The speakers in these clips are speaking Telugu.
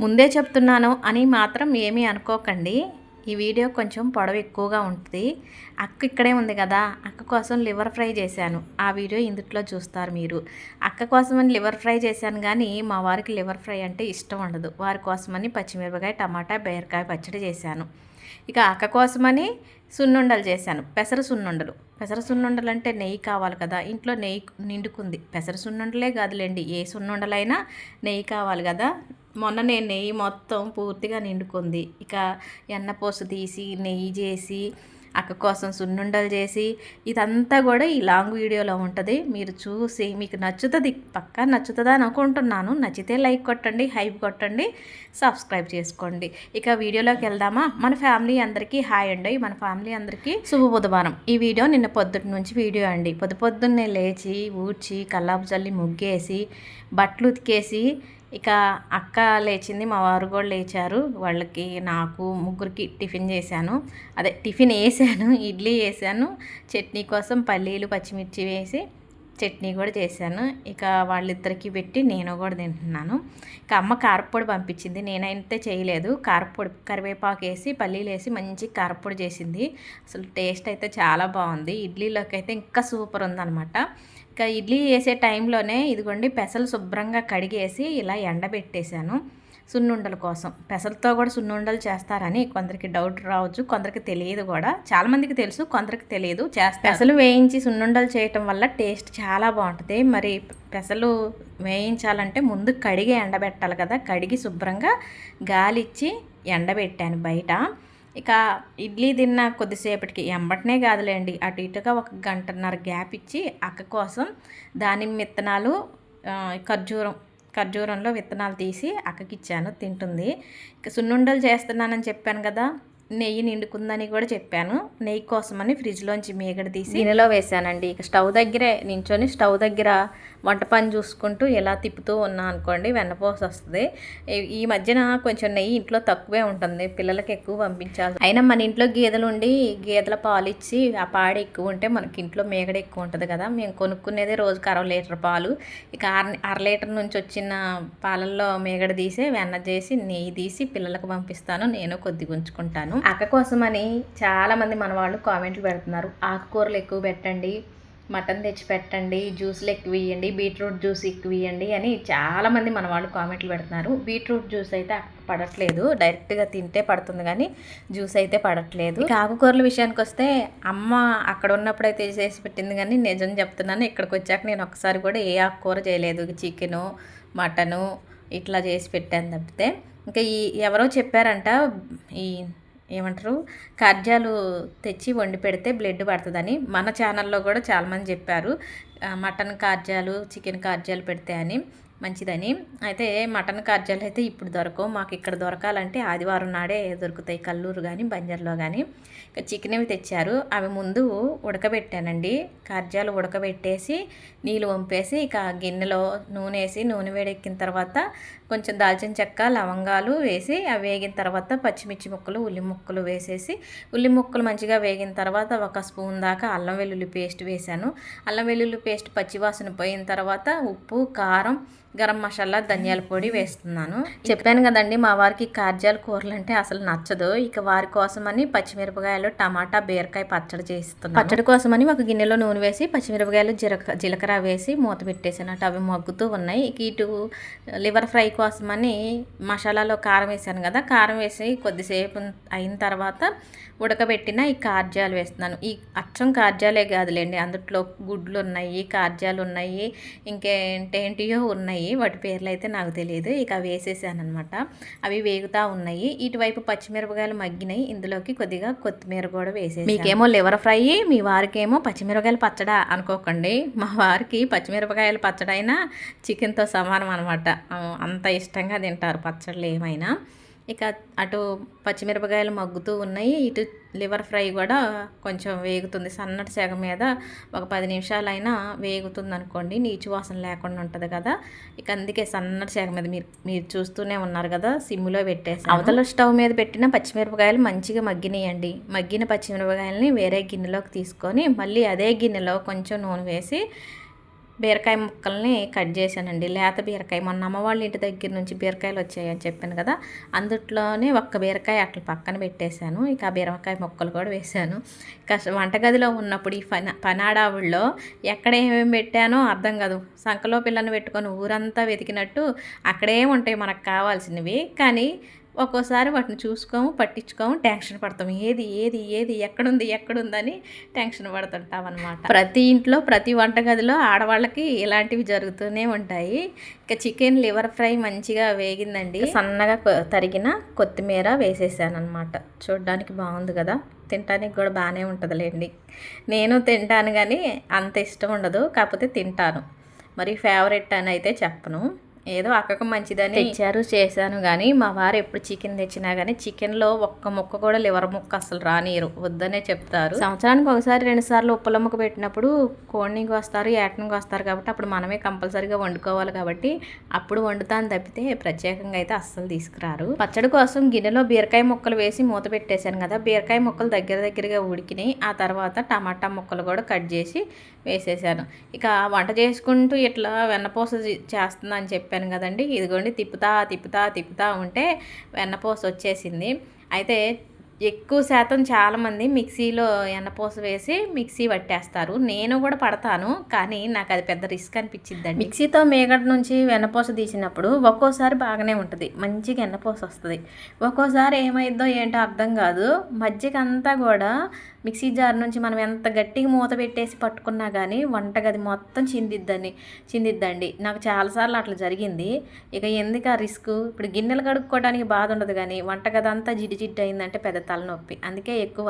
ముందే చెప్తున్నాను అని మాత్రం ఏమీ అనుకోకండి. ఈ వీడియో కొంచెం పొడవు ఎక్కువగా ఉంటుంది. అక్క ఇక్కడే ఉంది కదా, అక్క కోసం లివర్ ఫ్రై చేశాను. ఆ వీడియో ఇందుట్లో చూస్తారు మీరు. అక్క కోసమని లివర్ ఫ్రై చేశాను కానీ మా వారికి లివర్ ఫ్రై అంటే ఇష్టం ఉండదు. వారి కోసమని పచ్చిమిరపకాయ, టమాటా, బీరకాయ పచ్చడి చేశాను. ఇక అక్క కోసమని సున్నుండలు చేశాను. పెసర సున్నుండలు. పెసర సున్నుండలు అంటే నెయ్యి కావాలి కదా, ఇంట్లో నెయ్యి నిండుకుంది. పెసర సున్నుండలే కాదులేండి, ఏ సున్నుండలైనా నెయ్యి కావాలి కదా. మొన్న నేను నెయ్యి మొత్తం పూర్తిగా నిండుకుంది. ఇక ఎన్నపూస తీసి నెయ్యి చేసి అక్క కోసం సున్నుండలు చేసి ఇదంతా కూడా ఈ లాంగ్ వీడియోలో ఉంటుంది. మీరు చూసి మీకు నచ్చుతుంది, పక్కా నచ్చుతుందా అనుకుంటున్నాను. నచ్చితే లైక్ కొట్టండి, హైప్ కొట్టండి, సబ్స్క్రైబ్ చేసుకోండి. ఇక వీడియోలోకి వెళ్దామా. మన ఫ్యామిలీ అందరికీ హాయ్ అండి. మన ఫ్యామిలీ అందరికీ శుభ బుధవారం. ఈ వీడియో నిన్న పొద్దుటి నుంచి వీడియో అండి. పొద్దున్నే లేచి ఊడ్చి కల్లాపు చల్లి ముగ్గేసి బట్టలు ఉతికేసి ఇక అక్క లేచింది, మా వారు కూడా లేచారు. వాళ్ళకి నాకు ముగ్గురికి టిఫిన్ చేశాను. అదే టిఫిన్ వేసాను, ఇడ్లీ వేసాను. చట్నీ కోసం పల్లీలు పచ్చిమిర్చి వేసి చట్నీ కూడా చేశాను. ఇక వాళ్ళిద్దరికి పెట్టి నేను కూడా తింటున్నాను. ఇక అమ్మ కారపొడి పంపించింది, నేనైతే చేయలేదు. కారపొడి కరివేపాకు వేసి పల్లీలు వేసి మంచి కారపొడి చేసింది. అసలు టేస్ట్ అయితే చాలా బాగుంది. ఇడ్లీలోకి అయితే ఇంకా సూపర్ ఉందన్నమాట. ఇక ఇడ్లీ వేసే టైంలోనే ఇదిగోండి పెసలు శుభ్రంగా కడిగేసి ఇలా ఎండబెట్టేశాను సున్నుండల కోసం. పెసలతో కూడా సున్నుండలు చేస్తారని కొందరికి డౌట్ రావచ్చు, కొందరికి తెలియదు కూడా. చాలామందికి తెలుసు, కొందరికి తెలియదు. పెసలు వేయించి సున్నుండలు చేయటం వల్ల టేస్ట్ చాలా బాగుంటుంది. మరి పెసలు వేయించాలంటే ముందు కడిగి ఎండబెట్టాలి కదా. కడిగి శుభ్రంగా గాలిచ్చి ఎండబెట్టాను బయట. ఇక ఇడ్లీ తిన్న కొద్దిసేపటికి ఎంబటనే కాదులేండి, అటు ఇటుగా 1 గంటన్నర గ్యాప్ ఇచ్చి అక్క కోసం దానిమ్మ విత్తనాలు, ఖర్జూరంలో విత్తనాలు తీసి అక్కకి ఇచ్చాను, తింటుంది. ఇక సున్నుండలు చేస్తున్నానని చెప్పాను కదా, నెయ్యి నిండుకుందని కూడా చెప్పాను. నెయ్యి కోసమని ఫ్రిడ్జ్లోంచి మీగడ తీసి గిన్నెలో వేసానండి. ఇక స్టవ్ దగ్గరే నించొని స్టవ్ దగ్గర వంట పని చూసుకుంటూ ఎలా తిప్పుతూ ఉన్నా అనుకోండి, వెన్నపోస వస్తుంది. ఈ మధ్యన కొంచెం నెయ్యి ఇంట్లో తక్కువే ఉంటుంది, పిల్లలకి ఎక్కువ పంపించాలి. అయినా మన ఇంట్లో గేదెలు ఉండి గేదెల పాలు ఇచ్చి ఆ పాడి ఎక్కువ ఉంటే మనకి ఇంట్లో మేగడ ఎక్కువ ఉంటుంది కదా. మేము కొనుక్కునేదే రోజుకి 60 లీటర్ పాలు. ఇక అర లీటర్ నుంచి వచ్చిన పాలల్లో మేగడ తీసి వెన్న చేసి నెయ్యి తీసి పిల్లలకు పంపిస్తాను, నేను కొద్దిగా ఉంచుకుంటాను. అక్క కోసమని చాలామంది మన వాళ్ళు కామెంట్లు పెడుతున్నారు, ఆకుకూరలు ఎక్కువ పెట్టండి, మటన్ తెచ్చి పెట్టండి, జ్యూస్లు ఎక్కువ ఇవ్వండి, బీట్రూట్ జ్యూస్ ఎక్కువ ఇవ్వండి అని చాలామంది మన వాళ్ళు కామెంట్లు పెడుతున్నారు. బీట్రూట్ జ్యూస్ అయితే పడట్లేదు, డైరెక్ట్గా తింటే పడుతుంది కానీ జ్యూస్ అయితే పడట్లేదు. ఇక ఆకుకూరల విషయానికి వస్తే అమ్మ అక్కడ ఉన్నప్పుడు అయితే చేసి పెట్టింది, కానీ నిజం చెప్తున్నాను, ఇక్కడికి వచ్చాక నేను ఒకసారి కూడా ఏ ఆకుకూర చేయలేదు. చికెను, మటను ఇట్లా చేసి పెట్టాను తప్పితే. ఇంకా ఎవరో చెప్పారంట, ఏమంటారు, ఖర్జాలు తెచ్చి వండి పెడితే బ్లడ్ పడుతుందని. మన ఛానల్లో కూడా చాలామంది చెప్పారు, మటన్ ఖర్జాలు, చికెన్ ఖర్జాలు పెడితే అని మంచిదని. అయితే మటన్ ఖర్జాలు అయితే ఇప్పుడు దొరకవు, మాకు ఇక్కడ దొరకాలంటే ఆదివారం నాడే దొరుకుతాయి, కల్లూరు కానీ బంజర్లో కానీ. ఇక చికెన్ అవి తెచ్చారు, అవి ముందు ఉడకబెట్టానండి. ఖర్జాలు ఉడకబెట్టేసి నీళ్ళు వంపేసి ఇక గిన్నెలో నూనె వేసి, నూనె వేడెక్కిన తర్వాత కొంచెం దాల్చిన చెక్క, లవంగాలు వేసి అవి వేగిన తర్వాత పచ్చిమిర్చి ముక్కలు, ఉల్లి ముక్కలు వేసేసి, ఉల్లి ముక్కలు మంచిగా వేగిన తర్వాత 1 స్పూన్ దాకా అల్లం వెల్లుల్లి పేస్ట్ వేసాను. అల్లం వెల్లుల్లి పేస్ట్ పచ్చివాసన పోయిన తర్వాత ఉప్పు, కారం, గరం మసాలా, ధనియాల పొడి వేస్తున్నాను. చెప్పాను కదండి, మా వారికి ఖర్జాలు కూరలు అంటే అసలు నచ్చదు. ఇక వారి కోసమని పచ్చిమిరపకాయలు, టమాటా, బీరకాయ పచ్చడి చేస్తున్నాను. పచ్చడి కోసమని ఒక గిన్నెలో నూనె వేసి పచ్చిమిరపకాయలు, జీలకర్ర వేసి మూత పెట్టేసాను. అవి మగ్గుతూ ఉన్నాయి. ఇక ఇటు లివర్ ఫ్రై కోసమని మసాలాలో కారం వేసాను కదా, కారం వేసి కొద్దిసేపు అయిన తర్వాత ఉడకబెట్టిన ఈ ఖర్జాలు వేస్తున్నాను. ఈ అచ్చం ఖర్జాలే కాదులేండి, అందులో గుడ్లు ఉన్నాయి, ఖర్జాలు ఉన్నాయి, ఇంకేంటేంటియో ఉన్నాయి, వాటి పేర్లు అయితే నాకు తెలియదు. ఇక అవి వేసేసాను అనమాట. అవి వేగుతూ ఉన్నాయి. ఇటువైపు పచ్చిమిరపకాయలు మగ్గినాయి, ఇందులోకి కొద్దిగా కొత్తిమీర కూడా వేసేసి. మీకేమో లివర్ ఫ్రై, మీ వారికేమో పచ్చిమిరపకాయలు పచ్చడా అనుకోకండి. మా వారికి పచ్చిమిరపకాయలు పచ్చడైనా చికెన్తో సమానం అనమాట, అంత ఇష్టంగా తింటారు పచ్చళ్ళు ఏమైనా. ఇక అటు పచ్చిమిరపకాయలు మగ్గుతూ ఉన్నాయి, ఇటు లివర్ ఫ్రై కూడా కొంచెం వేగుతుంది. సన్నటి సెగ మీద ఒక 10 నిమిషాలైనా వేగుతుంది అనుకోండి, నీచు వాసన లేకుండా ఉంటుంది కదా. ఇక అందుకే సన్నటి సెగ మీద మీరు చూస్తూనే ఉన్నారు కదా, సిమ్లో పెట్టేసి అవతల స్టవ్ మీద పెట్టిన పచ్చిమిరపకాయలు మంచిగా మగ్గినాయండి. మగ్గిన పచ్చిమిరపకాయలని వేరే గిన్నెలోకి తీసుకొని మళ్ళీ అదే గిన్నెలో కొంచెం నూనె వేసి బీరకాయ ముక్కల్ని కట్ చేశానండి. లేత బీరకాయ మొన్న అమ్మ వాళ్ళ ఇంటి దగ్గర నుంచి బీరకాయలు వచ్చాయని చెప్పాను కదా, అందుట్లోనే ఒక్క బీరకాయ అట్లా పక్కన పెట్టేశాను. ఇక ఆ బీరకాయ ముక్కలు కూడా వేశాను. ఇక వంటగదిలో ఉన్నప్పుడు ఈ పనాడావుల్లో ఎక్కడ ఏమేమి పెట్టానో అర్థం కాదు. సంకలో పిల్లని పెట్టుకొని ఊరంతా వెతికినట్టు అక్కడే ఉంటాయి మనకు కావాల్సినవి, కానీ ఒక్కోసారి వాటిని చూసుకోము, పట్టించుకోము, టెన్షన్ పడతాం. ఏది ఏది ఏది ఎక్కడుందని టెన్షన్ పడుతుంటాం అనమాట. ప్రతి ఇంట్లో ప్రతి వంటగదిలో ఆడవాళ్ళకి ఇలాంటివి జరుగుతూనే ఉంటాయి. ఇక చికెన్ లివర్ ఫ్రై మంచిగా వేగిందండి. సన్నగా తరిగిన కొత్తిమీర వేసేసాను అనమాట. చూడడానికి బాగుంది కదా, తినడానికి కూడా బాగానే ఉంటుందిలేండి. నేను తింటాను కానీ అంత ఇష్టం ఉండదు, కాకపోతే తింటాను. మరి ఫేవరెట్ అని అయితే చెప్పను, ఏదో అక్కకు మంచిదని తెచ్చారు చేశాను. కానీ మా వారు ఎప్పుడు చికెన్ తెచ్చినా కానీ చికెన్లో ఒక్క ముక్క కూడా లివర్ ముక్క అసలు రానియరు, వద్దనే చెప్తారు. సంవత్సరానికి ఒకసారి 2 సార్లు ఉప్పల ముక్క పెట్టినప్పుడు కోడికి వస్తారు, ఏటనికి వస్తారు కాబట్టి అప్పుడు మనమే కంపల్సరీగా వండుకోవాలి కాబట్టి అప్పుడు వండుతాను తప్పితే ప్రత్యేకంగా అయితే అస్సలు తీసుకురారు. పచ్చడి కోసం గిన్నెలో బీరకాయ ముక్కలు వేసి మూత పెట్టేశాను కదా, బీరకాయ ముక్కలు దగ్గరగా ఉడికినాయి. ఆ తర్వాత టమాటా ముక్కలు కూడా కట్ చేసి వేసేసాను. ఇక వంట చేసుకుంటూ ఇట్లా వెన్నపూస చేస్తున్నా అని చెప్పాను కదండి, ఇదిగోండి తిప్పుతా ఉంటే వెన్నపూస వచ్చేసింది. అయితే ఎక్కువ శాతం చాలామంది మిక్సీలో ఎన్నపూస వేసి మిక్సీ పట్టేస్తారు. నేను కూడా పడతాను, కానీ నాకు అది పెద్ద రిస్క్ అనిపించిద్దండి. మిక్సీతో మేగడ నుంచి వెన్నపూస తీసినప్పుడు ఒక్కోసారి బాగానే ఉంటుంది, మంచిగా ఎన్నపూస వస్తుంది. ఒక్కోసారి ఏమైద్దో ఏంటో అర్థం కాదు, మజ్జిగ అంతా కూడా మిక్సీ జార్ నుంచి మనం ఎంత గట్టిగా మూత పెట్టేసి పట్టుకున్నా కానీ వంటగది మొత్తం చిందిద్దండి. నాకు చాలాసార్లు అట్లా జరిగింది. ఇక ఎందుకు ఆ రిస్క్? ఇప్పుడు గిన్నెలు కడుక్కోవడానికి బాధ ఉండదు, కానీ వంటగది అంతా జిడ్డు అయిందంటే పెద్ద తలనొప్పి. అందుకే ఎక్కువ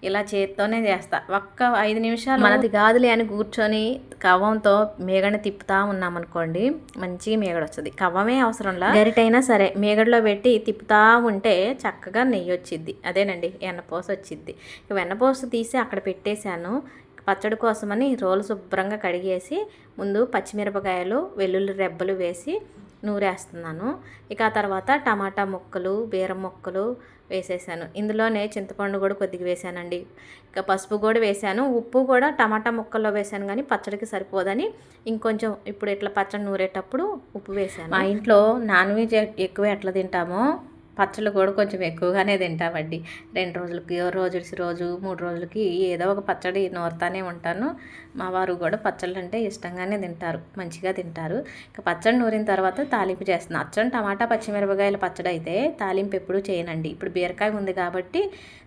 ఇలా చేత్తోనే చేస్తా. ఒక్క 5 నిమిషాలు మనది కాదులే అని కూర్చొని కవ్వంతో మేగడని తిప్పుతా ఉన్నామనుకోండి, మంచిగా మేగడ వస్తుంది. కవ్వమే అవసరంలా, గరిటైనా సరే మేగడలో పెట్టి తిప్పుతా ఉంటే చక్కగా నెయ్యి వచ్చిద్ది. అదేనండి వెన్నపూస వచ్చిద్ది. వెన్నపూస తీసి అక్కడ పెట్టేశాను. పచ్చడి కోసమని రోలు శుభ్రంగా కడిగేసి ముందు పచ్చిమిరపకాయలు, వెల్లుల్లి రెబ్బలు వేసి నూరేస్తున్నాను. ఇక ఆ తర్వాత టమాటా ముక్కలు, బీరం ముక్కలు వేసేసాను. ఇందులోనే చింతపండు కూడా కొద్దిగా వేసానండి. ఇక పసుపు కూడా వేసాను, ఉప్పు కూడా టమాటా ముక్కల్లో వేసాను, కానీ పచ్చడికి సరిపోదని ఇంకొంచెం ఇప్పుడు ఇట్లా పచ్చడి నూరేటప్పుడు ఉప్పు వేసాను. మా ఇంట్లో నాన్ వెజ్ ఎక్కువ ఎట్లా తింటామో పచ్చళ్ళు కూడా కొంచెం ఎక్కువగానే తింటామండి. 2 రోజులకి, రోజు 3 రోజులకి ఏదో ఒక పచ్చడి నూరుతానే ఉంటాను. మా వారు కూడా పచ్చళ్ళు అంటే ఇష్టంగానే తింటారు, మంచిగా తింటారు. ఇక పచ్చడి నూరిన తర్వాత తాలింపు చేస్తున్నాను. అచ్చం టమాటా పచ్చిమిరపకాయల పచ్చడి అయితే తాలింపు ఎప్పుడూ చేయనండి. ఇప్పుడు బీరకాయ ఉంది కాబట్టి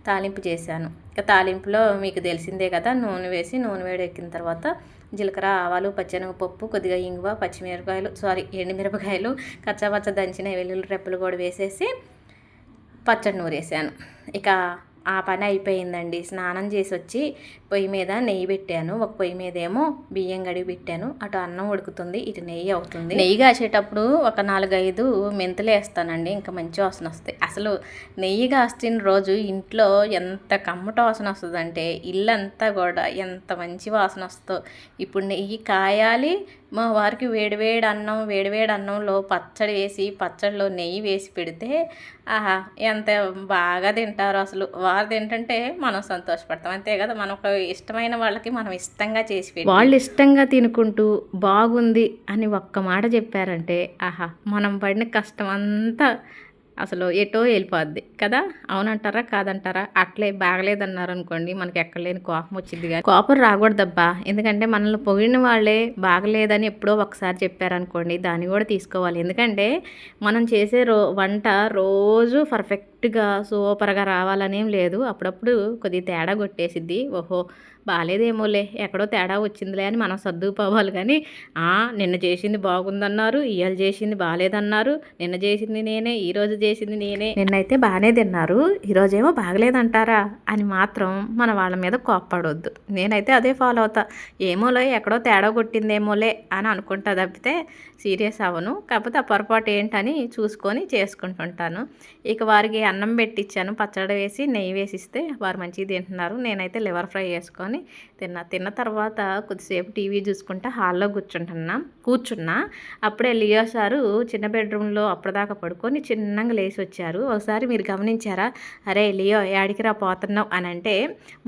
తాలింపు చేశాను. ఇక తాలింపులో మీకు తెలిసిందే కదా, నూనె వేసి నూనె వేడెక్కిన తర్వాత జీలకర్ర, ఆవాలు, పచ్చెనగపప్పు, కొద్దిగా ఇంగువ, ఎండుమిరపకాయలు, కచ్చాపచ్చ దంచిన వెల్లుల్లి రెప్పలు కూడా వేసేసి పచ్చడి నూరేసాను. ఇక ఆ పని అయిపోయిందండి. స్నానం చేసి వచ్చి పొయ్యి మీద నెయ్యి పెట్టాను. ఒక పొయ్యి మీద ఏమో బియ్యం గడిగి పెట్టాను, అటు అన్నం ఉడుకుతుంది, ఇటు నెయ్యి అవుతుంది. నెయ్యి కాసేటప్పుడు ఒక 4-5 మెంతులు వేస్తానండి, ఇంకా మంచి వాసన వస్తాయి. అసలు నెయ్యి కాసిన రోజు ఇంట్లో ఎంత కమ్మట వాసన వస్తుందంటే ఇల్లంతా కూడా ఎంత మంచి వాసన వస్తుందో. ఇప్పుడు నెయ్యి కాయాలి, మా వారికి వేడివేడి అన్నంలో పచ్చడి వేసి పచ్చడిలో నెయ్యి వేసి పెడితే ఆహా ఎంత బాగా తింటారో అసలు. వారు తింటుంటే మనం సంతోషపడతాం, అంతే కదా. మనకు ఇష్టమైన వాళ్ళకి మనం ఇష్టంగా చేసి పెట్టి వాళ్ళు ఇష్టంగా తినుకుంటూ బాగుంది అని ఒక్క మాట చెప్పారంటే ఆహా మనం పడిన కష్టం అంతా అసలు ఎటో వెళ్ళిపోద్ది కదా. అవునంటారా కాదంటారా? అట్లే బాగలేదన్నారు అనుకోండి, మనకి ఎక్కడ లేని కోపం వచ్చింది. కానీ కోపం రాకూడదబ్బా, ఎందుకంటే మనల్ని పొగిడిన వాళ్ళే బాగలేదని ఎప్పుడో ఒకసారి చెప్పారనుకోండి, దాన్ని కూడా తీసుకోవాలి. ఎందుకంటే మనం చేసే వంట రోజు పర్ఫెక్ట్గా సూపర్గా రావాలనేం లేదు, అప్పుడప్పుడు కొద్దిగా తేడా కొట్టేసిద్ది. ఓహో బాగాలేదేమోలే, ఎక్కడో తేడా వచ్చిందిలే అని మనం సర్దుకుపోవాలి. కానీ నిన్న చేసింది బాగుందన్నారు, ఇవాళ చేసింది బాగాలేదన్నారు, నిన్న చేసింది నేనే, ఈరోజు చేసింది నేనే, నిన్నైతే బాగానే తిన్నారు, ఈరోజేమో బాగలేదంటారా అని మాత్రం మన వాళ్ళ మీద కోప్పడొద్దు. నేనైతే అదే ఫాలో అవుతా. ఏమోలే ఎక్కడో తేడా కొట్టిందేమోలే అని అనుకుంటా తప్పితే సీరియస్ అవ్వను. కాకపోతే ఆ పొరపాటు ఏంటని చూసుకొని చేసుకుంటుంటాను. ఇక వారికి అన్నం పెట్టించాను, పచ్చడి వేసి నెయ్యి వేసిస్తే వారు మంచిగా తింటున్నారు. నేనైతే లివర్ ఫ్రై చేసుకొని తిన్న తర్వాత కొద్దిసేపు టీవీ చూసుకుంటా హాల్లో కూర్చున్నా. అప్పుడే లియో సారు చిన్న బెడ్రూమ్లో అప్పటిదాకా పడుకొని చిన్నగా లేచి వచ్చారు. ఒకసారి మీరు గమనించారా, అరే లియో యాడికి రా పోతున్నావు అని అంటే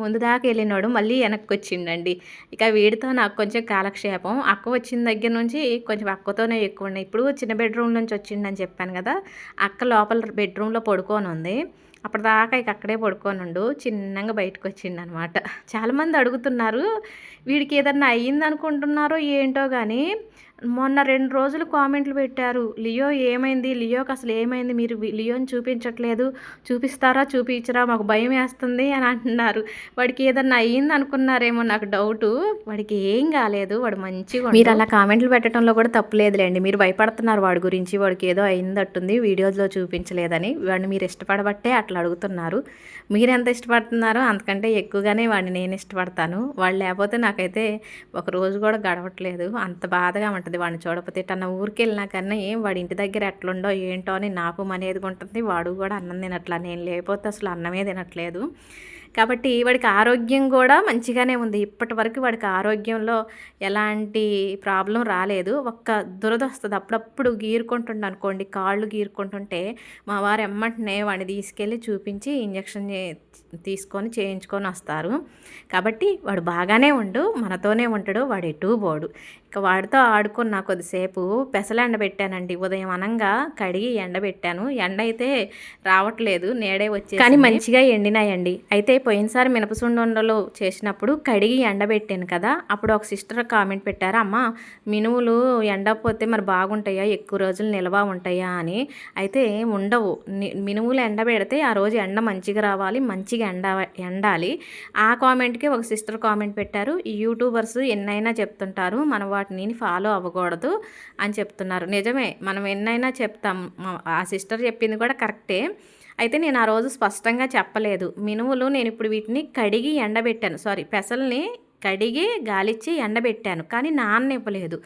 ముందు దాకా వెళ్ళినాడు మళ్ళీ వెనక్కి వచ్చిండండి. ఇక వీడితో నాకు కొంచెం కాలక్షేపం. అక్క వచ్చిన దగ్గర నుంచి కొంచెం అక్కతోనే ఎక్కువ ఉన్నాయి. ఇప్పుడు చిన్న బెడ్రూమ్ నుంచి వచ్చిండని చెప్పాను కదా, అక్క లోపల బెడ్రూమ్లో పడుకొని ఉంది. అప్పటిదాకా ఇక అక్కడే పడుకోనుండు చిన్నగా బయటకు వచ్చిండనమాట. చాలామంది అడుగుతున్నారు వీడికి ఏదన్నా అయ్యిందనుకుంటున్నారో ఏంటో కానీ మొన్న 2 రోజులు కామెంట్లు పెట్టారు, లియో ఏమైంది, లియోకి అసలు ఏమైంది, మీరు లియోని చూపించట్లేదు, చూపిస్తారా చూపించరా, మాకు భయం వేస్తుంది అని అంటున్నారు. వాడికి ఏదన్నా అయ్యింది అనుకున్నారేమో, నాకు డౌటు. వాడికి ఏం కాలేదు, వాడు మంచిగా. మీరు అలా కామెంట్లు పెట్టడంలో కూడా తప్పులేదులేండి. మీరు భయపడుతున్నారు వాడి గురించి, వాడికి ఏదో అయిందట్టుంది వీడియోలో చూపించలేదని. వాడిని మీరు ఇష్టపడబట్టే అట్లా అడుగుతున్నారు. మీరు ఎంత ఇష్టపడుతున్నారో అంతకంటే ఎక్కువగానే వాడిని నేను ఇష్టపడతాను. వాడు లేకపోతే నాకైతే ఒక రోజు కూడా గడవట్లేదు, అంత బాధగా ఉంటుంది వాడిని చూడకపోతే. తన ఊరికి వెళ్ళినా కన్నా వాడి ఇంటి దగ్గర ఎట్లుండో ఏంటో అని నాకు మనేదిగా ఉంటుంది. వాడు కూడా అన్నం తినట్లా, నేను లేకపోతే అసలు అన్నమే తినట్లేదు. కాబట్టి వాడికి ఆరోగ్యం కూడా మంచిగానే ఉంది. ఇప్పటి వరకు వాడికి ఆరోగ్యంలో ఎలాంటి ప్రాబ్లం రాలేదు. ఒక్క దురద వస్తుంది, అప్పుడప్పుడు గీరుకుంటుండే అనుకోండి, కాళ్ళు గీరుకుంటుంటే మా వారు ఎమ్మటనే వాడిని తీసుకెళ్ళి చూపించి ఇంజక్షన్ తీసుకొని చేయించుకొని వస్తారు. కాబట్టి వాడు బాగానే మనతోనే ఉంటాడు, వాడు ఎటు పోడు. ఇక వాడితో ఆడుకున్న కొద్దిసేపు పెసలు ఎండబెట్టానండి. ఉదయం అనంగా కడిగి ఎండబెట్టాను. ఎండ అయితే రావట్లేదు, నేడే వచ్చేసి, కానీ మంచిగా ఎండినాయండి. అయితే పోయినసారి మినపసుండలు చేసినప్పుడు కడిగి ఎండబెట్టాను కదా, అప్పుడు ఒక సిస్టర్ కామెంట్ పెట్టారు, అమ్మ మినువులు ఎండపోతే మరి బాగుంటాయా, ఎక్కువ రోజులు నిల్వ ఉంటాయా అని. అయితే ఉండవు, మినువులు ఎండబెడితే ఆ రోజు ఎండ మంచిగా రావాలి, మంచిగా ఎండాలి. ఆ కామెంట్కి ఒక సిస్టర్ కామెంట్ పెట్టారు, ఈ యూట్యూబర్స్ ఎన్నైనా చెప్తుంటారు, మనం వాటిని ఫాలో అవ్వకూడదు అని చెప్తున్నారు. నిజమే, మనం ఎన్నైనా చెప్తాం, ఆ సిస్టర్ చెప్పింది కూడా కరెక్టే. అయితే నేను ఆ రోజు స్పష్టంగా చెప్పలేదు. మినుములు నేను ఇప్పుడు వీటిని కడిగి ఎండబెట్టాను, పెసల్ని కడిగి గాలిచ్చి ఎండబెట్టాను, కానీ నాననివ్వలేదు,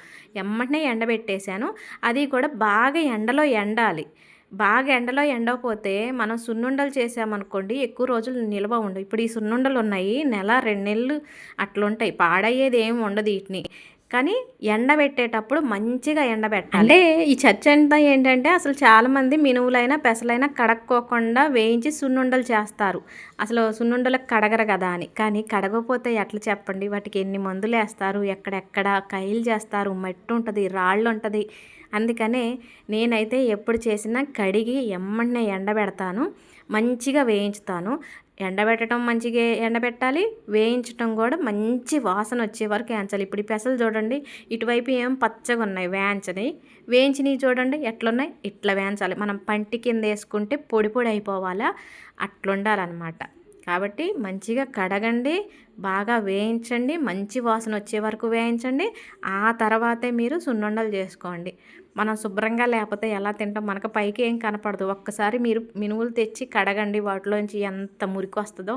ఎమ్మటనే ఎండబెట్టేశాను. అది కూడా బాగా ఎండలో ఎండాలి. బాగా ఎండలో ఎండకపోతే మనం సున్నుండలు చేసామనుకోండి ఎక్కువ రోజులు నిల్వ ఉండవు. ఇప్పుడు ఈ సున్నుండలు ఉన్నాయి, నెల 2 నెలలు అట్లుంటాయి, పాడయ్యేది ఏమి ఉండదు వీటిని. కానీ ఎండబెట్టేటప్పుడు మంచిగా ఎండబెట్టాలి. అంటే ఈ చర్చ అంతా ఏంటంటే అసలు చాలామంది మినువులైనా పెసలైనా కడక్కోకుండా వేయించి సున్నుండలు చేస్తారు. అసలు సున్నుండలకు కడగరు కదా అని. కానీ కడగకపోతే ఎట్లా చెప్పండి, వాటికి ఎన్ని మందులు వేస్తారు, ఎక్కడెక్కడ కైలు చేస్తారు, మట్టి ఉంటుంది, రాళ్ళు ఉంటుంది. అందుకనే నేనైతే ఎప్పుడు చేసినా కడిగి ఎమ్మటనే ఎండబెడతాను, మంచిగా వేయించుతాను. ఎండబెట్టడం మంచిగా ఎండబెట్టాలి, వేయించడం కూడా మంచి వాసన వచ్చే వరకు వేయించాలి. ఇప్పుడు ఈ పెసలు చూడండి, ఇటువైపు ఏం పచ్చగా ఉన్నాయి వేయించినవి చూడండి ఎట్లున్నాయి, ఇట్లా వేయించాలి. మనం పంటి కింద వేసుకుంటే పొడి పొడి అయిపోవాలా, అట్లుండాలన్నమాట. కాబట్టి మంచిగా కడగండి, బాగా వేయించండి, మంచి వాసన వచ్చే వరకు వేయించండి. ఆ తర్వాతే మీరు సున్నుండలు చేసుకోండి. మనం శుభ్రంగా లేకపోతే ఎలా తింటాం, మనకు పైకి ఏం కనపడదు. ఒక్కసారి మీరు మినువులు తెచ్చి కడగండి, వాటిలోంచి ఎంత మురికి వస్తుందో,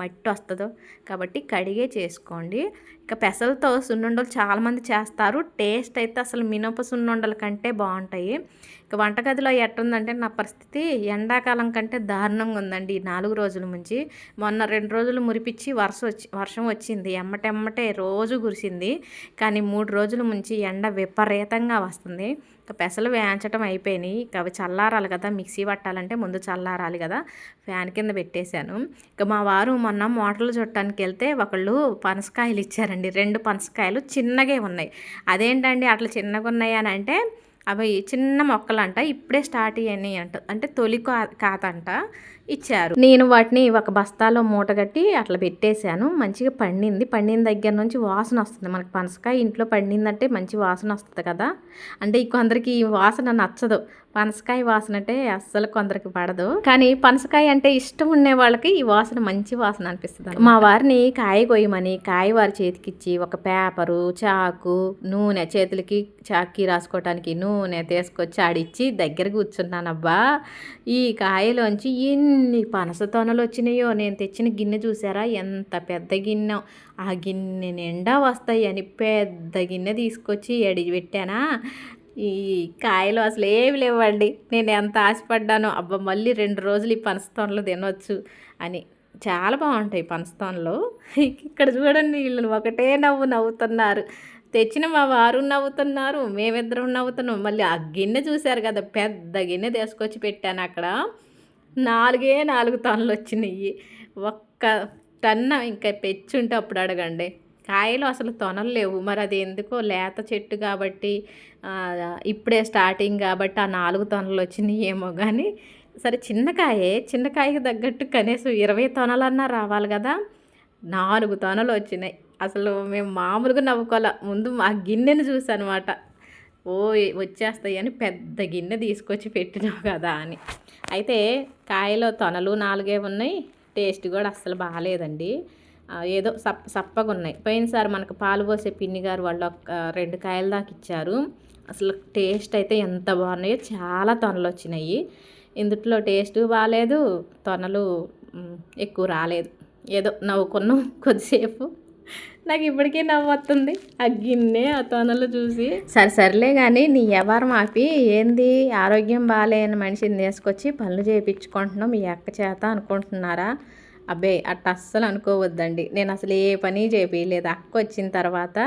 మట్టి వస్తుందో. కాబట్టి కడిగే చేసుకోండి. ఇక పెసలతో సున్నుండలు చాలామంది చేస్తారు, టేస్ట్ అయితే అసలు మినప సున్నుండల కంటే బాగుంటాయి. ఇక వంటగదిలో ఎట్టుందంటే నా పరిస్థితి ఎండాకాలం కంటే దారుణంగా ఉందండి. 4 రోజుల నుంచి మొన్న 2 రోజులు మురిపిచ్చి వర్షం వచ్చింది, ఎమ్మటెమ్మటే రోజు కురిసింది. కానీ 3 రోజుల నుంచి ఎండ విపరీతంగా వస్తుంది. ఇక పెసలు వేయించడం అయిపోయినాయి. ఇక అవి చల్లారాలి కదా, మిక్సీ పట్టాలంటే ముందు చల్లారాలి కదా, ఫ్యాన్ కింద పెట్టేశాను. ఇక మా వారు మొన్న మోటార్లు చుట్టానికి వెళ్తే ఒకళ్ళు పనసకాయలు ఇచ్చారండి. 2 పనసకాయలు చిన్నగా ఉన్నాయి. అదేంటండి అట్లా చిన్నగా ఉన్నాయి అని అంటే, అవి చిన్న మొక్కలంట, ఇప్పుడే స్టార్ట్ అయ్యాయి అంట, అంటే తొలి కాతంట ఇచ్చారు. నేను వాటిని ఒక బస్తాలో మూటగట్టి అట్లా పెట్టేశాను. మంచిగా పండిన దగ్గర నుంచి వాసన వస్తుంది. మనకి పనసకాయ ఇంట్లో పండిందంటే మంచి వాసన వస్తుంది కదా. అంటే కొందరికి ఈ వాసన నచ్చదు, పనసకాయ వాసన అంటే అస్సలు కొందరికి పడదు. కానీ పనసకాయ అంటే ఇష్టం ఉండే వాళ్ళకి ఈ వాసన మంచి వాసన అనిపిస్తుంది. మా వారిని కాయ కొయ్యమని కాయ వారి చేతికిచ్చి ఒక పేపరు, చాకు, నూనె, చేతులకి చాకి రాసుకోవటానికి నూనె తీసుకొచ్చి ఆడిచ్చి దగ్గర కూర్చున్నానబ్బా. ఈ కాయలోంచి ఎన్ని పనస తొనలు వచ్చినాయో. నేను తెచ్చిన గిన్నె చూసారా, ఎంత పెద్ద గిన్నె, ఆ గిన్నె నిండా వస్తాయి అని పెద్ద గిన్నె తీసుకొచ్చి పెట్టానా. ఈ కాయలు అసలు ఏమి లేవండి. నేను ఎంత ఆశపడ్డానో అబ్బా మళ్ళీ 2 రోజులు ఈ పనస్తోనలు తినొచ్చు అని. చాలా బాగుంటాయి పనస్తోనలు. ఇక్కడ చూడండి వీళ్ళు ఒకటే నవ్వుతున్నారు. తెచ్చిన మా వారు నవ్వుతున్నారు, మేమిద్దరం నవ్వుతున్నాం. మళ్ళీ ఆ గిన్నె చూశారు కదా, పెద్ద గిన్నె తీసుకొచ్చి పెట్టాను అక్కడ. 4 టన్నులు వచ్చినాయి. ఒక్క టన్న ఇంకా పెచ్చుంటే అప్పుడు అడగండి. కాయలు అసలు తొనలు లేవు. మరి అది ఎందుకో లేత చెట్టు కాబట్టి ఇప్పుడే స్టార్టింగ్ కాబట్టి ఆ 4 టన్నులు వచ్చినాయి ఏమో కానీ, సరే చిన్న కాయకి తగ్గట్టు కనీసం 20 టన్నులన్నా రావాలి కదా. 4 టన్నులు వచ్చినాయి. అసలు మేము మామూలుగా నవ్వుకోలే. ముందు ఆ గిన్నెని చూసానమాట. ఓ వచ్చేస్తాయి అని పెద్ద గిన్నె తీసుకొచ్చి పెట్టినావు కదా అని. అయితే కాయలో తొనలు 4 ఉన్నాయి. టేస్ట్ కూడా అస్సలు బాగాలేదండి. ఏదో సప్పగా ఉన్నాయి. పోయినసారి మనకు పాలు పోసే పిన్ని గారు వాళ్ళు 2 కాయల దాకా ఇచ్చారు. అసలు టేస్ట్ అయితే ఎంత బాగున్నాయో, చాలా తొనలు వచ్చినాయి. ఇందుట్లో టేస్ట్ బాగాలేదు, తొనలు ఎక్కువ రాలేదు. ఏదో నవ్వుకున్నాం కొద్దిసేపు. నాకు ఇప్పటికీ నవ్వు వస్తుంది ఆ గిన్నె ఆ తొనలు చూసి. సర్లే కానీ నీ వ్యవహారం ఆపి ఏంది ఆరోగ్యం బాగాలేని మనిషిని తీసుకొచ్చి పనులు చేయించుకుంటున్నాం మీ అక్క చేత అనుకుంటున్నారా? అబ్బే అట్ట అస్సలు అనుకోవద్దండి. నేను అసలు ఏ పని చేయించలేదు. అక్క వచ్చిన తర్వాత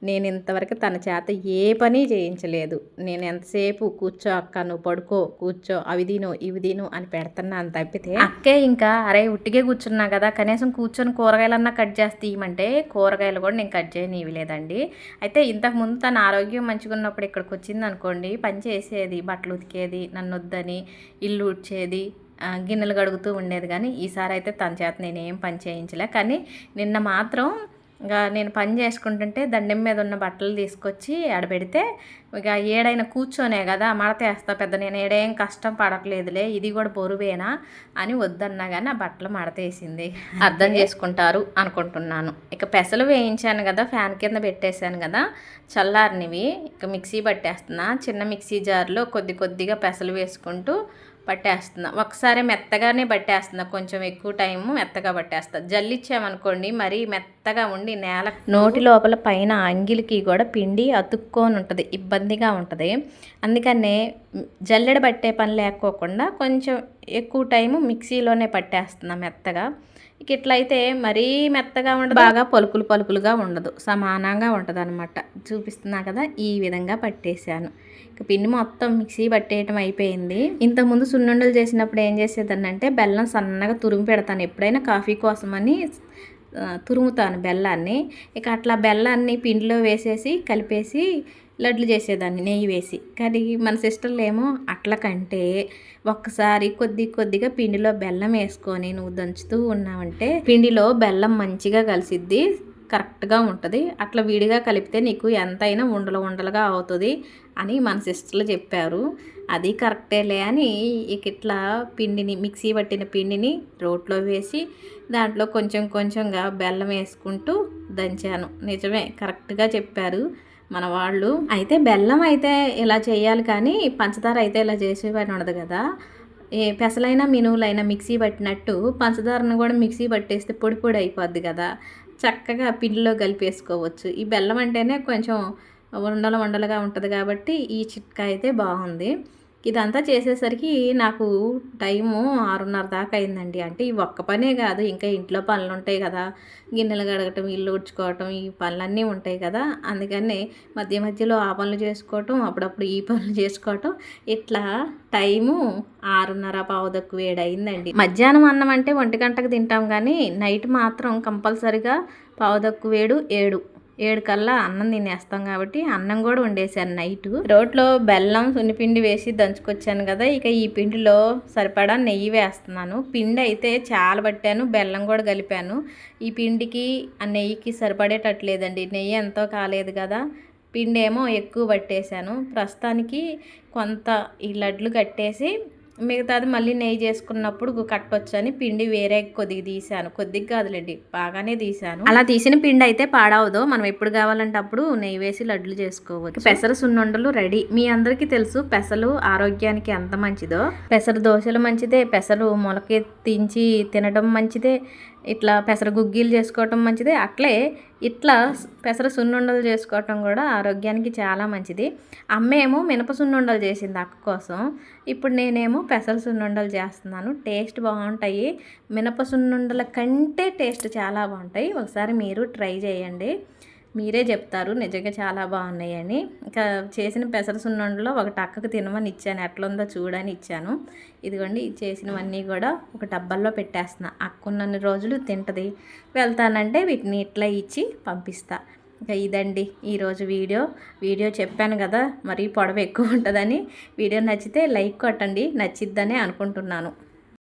నేను ఇంతవరకు తన చేత ఏ పని చేయించలేదు. నేను ఎంతసేపు కూర్చో అక్క, నువ్వు పడుకో, కూర్చో, అవి తిను ఇవి తిను అని పెడుతున్నాను తప్పితే అక్కే ఇంకా అరే ఉట్టిగే కూర్చున్నా కదా కనీసం కూర్చొని కూరగాయలన్నా కట్ చేస్తే ఇవ్వమంటే కూరగాయలు కూడా నేను కట్ చేయనివి లేదండి. అయితే ఇంతకుముందు తన ఆరోగ్యం మంచిగా ఉన్నప్పుడు ఇక్కడికి వచ్చింది అనుకోండి, పని చేసేది, బట్టలు ఉతికేది, నన్ను వద్దని ఇల్లు ఉడ్చేది, గిన్నెలు కడుగుతూ ఉండేది. కానీ ఈసారి అయితే తన చేత నేనేం పని చేయించలే. కానీ నిన్న మాత్రం ఇంకా నేను పని చేసుకుంటుంటే దండెం మీద ఉన్న బట్టలు తీసుకొచ్చి ఆడబెడితే ఇక ఏడైనా కూర్చొనే కదా మడతేస్తా, పెద్ద నేను ఏడేం కష్టం పడట్లేదులే, ఇది కూడా బరువేనా అని వద్దన్నా కానీ ఆ బట్టలు మడతేసింది. అర్థం చేసుకుంటారు అనుకుంటున్నాను. ఇక పెసలు వేయించాను కదా, ఫ్యాన్ కింద పెట్టేశాను కదా, చల్లారినవి ఇక మిక్సీ పట్టేస్తున్నా. చిన్న మిక్సీ జార్లో కొద్దిగా పెసలు వేసుకుంటూ పట్టేస్తున్నా. ఒకసారి మెత్తగానే పట్టేస్తున్నా, కొంచెం ఎక్కువ టైము మెత్తగా పట్టేస్తా. జల్లిచ్చామనుకోండి మరీ మెత్తగా ఉండి నేల నోటి లోపల పైన అంగిలికి కూడా పిండి అతుక్కొని ఉంటుంది, ఇబ్బందిగా ఉంటుంది. అందుకనే జల్లెడ పట్టే పని లేకోకుండా కొంచెం ఎక్కువ టైము మిక్సీలోనే పట్టేస్తున్నా మెత్తగా. ఇక ఇట్లయితే మరీ మెత్తగా ఉండదు, బాగా పలుకులుగా ఉండదు, సమానంగా ఉంటుంది అనమాట. చూపిస్తున్నా కదా, ఈ విధంగా పట్టేశాను. ఇక పిండి మొత్తం మిక్సీ పట్టేయటం అయిపోయింది. ఇంతకుముందు సున్నుండలు చేసినప్పుడు ఏం చేసేదాన్నంటే బెల్లం సన్నగా తురుము పెడతాను. ఎప్పుడైనా కాఫీ కోసమని తురుముతాను బెల్లాన్ని. ఇక అట్లా బెల్లాన్ని పిండిలో వేసేసి కలిపేసి లడ్లు చేసేదాన్ని నెయ్యి వేసి. కానీ మన సిస్టర్లు ఏమో అట్ల కంటే ఒక్కసారి కొద్దిగా పిండిలో బెల్లం వేసుకొని నువ్వు దంచుతూ ఉన్నావంటే పిండిలో బెల్లం మంచిగా కలిసిద్ది, కరెక్ట్గా ఉంటుంది. అట్లా విడిగా కలిపితే నీకు ఎంతైనా ఉండలుగా అవుతుంది అని మన సిస్టర్లు చెప్పారు. అది కరెక్టేలే అని ఇక ఇట్లా పిండిని మిక్సీ పట్టిన పిండిని రోట్లో వేసి దాంట్లో కొంచెంగా బెల్లం వేసుకుంటూ దంచాను. నిజమే, కరెక్ట్గా చెప్పారు మన వాళ్ళు. అయితే బెల్లం అయితే ఇలా చేయాలి కానీ పంచదార అయితే ఇలా చేసేవాడిని ఉండదు కదా. ఏ పెసలైనా మినువులైనా మిక్సీ పట్టినట్టు పంచదారను కూడా మిక్సీ పట్టేస్తే పొడి అయిపోద్ది కదా, చక్కగా పిండిలో కలిపేసుకోవచ్చు. ఈ బెల్లం అంటేనే కొంచెం ఉండలుగా ఉంటుంది కాబట్టి ఈ చిట్కా అయితే బాగుంది. ఇదంతా చేసేసరికి నాకు టైము 6:30 దాకా అయిందండి. అంటే ఈ ఒక్క పనే కాదు, ఇంకా ఇంట్లో పనులు ఉంటాయి కదా, గిన్నెలు కడగటం, ఇల్లు ఉడ్చుకోవటం, ఈ పనులన్నీ ఉంటాయి కదా. అందుకని మధ్యలో ఆ పనులు చేసుకోవటం, అప్పుడప్పుడు ఈ పనులు చేసుకోవటం, ఇట్లా టైము 6:30 7 అయిందండి. మధ్యాహ్నం అన్నం అంటే 1 గంటకు తింటాం కానీ నైట్ మాత్రం కంపల్సరిగా 7 కల్లా అన్నం తినేస్తాం కాబట్టి అన్నం కూడా వండేసాను నైట్. రోట్లో బెల్లం సున్నిపిండి వేసి దంచుకొచ్చాను కదా, ఇక ఈ పిండిలో సరిపడా నెయ్యి వేస్తున్నాను. పిండి అయితే చాలా పట్టాను, బెల్లం కూడా కలిపాను. ఈ పిండికి ఆ నెయ్యికి సరిపడేటట్లేదండి, నెయ్యి ఎంతో కాలేదు కదా, పిండి ఏమో ఎక్కువ పట్టేశాను. ప్రస్తుతానికి కొంత ఈ లడ్లు కట్టేసి మిగతాది మళ్ళీ నెయ్యి చేసుకున్నప్పుడు కట్టొచ్చని పిండి వేరే కొద్దిగా తీసాను. కొద్దిగా కాదులేండి, బాగానే తీసాను. అలా తీసిన పిండి అయితే పాడవదు, మనం ఎప్పుడు కావాలంటే అప్పుడు నెయ్యి వేసి లడ్లు చేసుకోవచ్చు. పెసర సున్నుండలు రెడీ. మీ అందరికీ తెలుసు పెసలు ఆరోగ్యానికి ఎంత మంచిదో. పెసర దోశలు మంచిదే, పెసలు మొలకెత్తించి తినడం మంచిదే, ఇట్లా పెసర గుగ్గీలు చేసుకోవటం మంచిది. అట్లే ఇట్లా పెసర సున్నుండలు చేసుకోవటం కూడా ఆరోగ్యానికి చాలా మంచిది. అమ్మేమో మినప సున్నుండలు చేసింది అక్క కోసం. ఇప్పుడు నేనేమో పెసర సున్నుండలు చేస్తున్నాను. టేస్ట్ బాగుంటాయి. మినప సున్నుండల కంటే టేస్ట్ చాలా బాగుంటాయి. ఒకసారి మీరు ట్రై చేయండి, మీరే చెప్తారు నిజంగా చాలా బాగున్నాయని. ఇంకా చేసిన పెసర సున్నుండలో ఒకటి అక్కకు తినమని ఇచ్చాను, ఎట్లుందో చూడని ఇచ్చాను. ఇదిగోండి చేసినవన్నీ కూడా ఒక డబ్బాల్లో పెట్టేస్తున్నా. అక్కున్నన్ని రోజులు తింటది, వెళ్తానంటే వీటిని ఇట్లా ఇచ్చి పంపిస్తా. ఇంకా ఇదండి ఈరోజు వీడియో చెప్పాను కదా, మరీ పొడవు ఎక్కువ ఉంటుందని. వీడియో నచ్చితే లైక్ కొట్టండి, నచ్చిద్దని అనుకుంటున్నాను.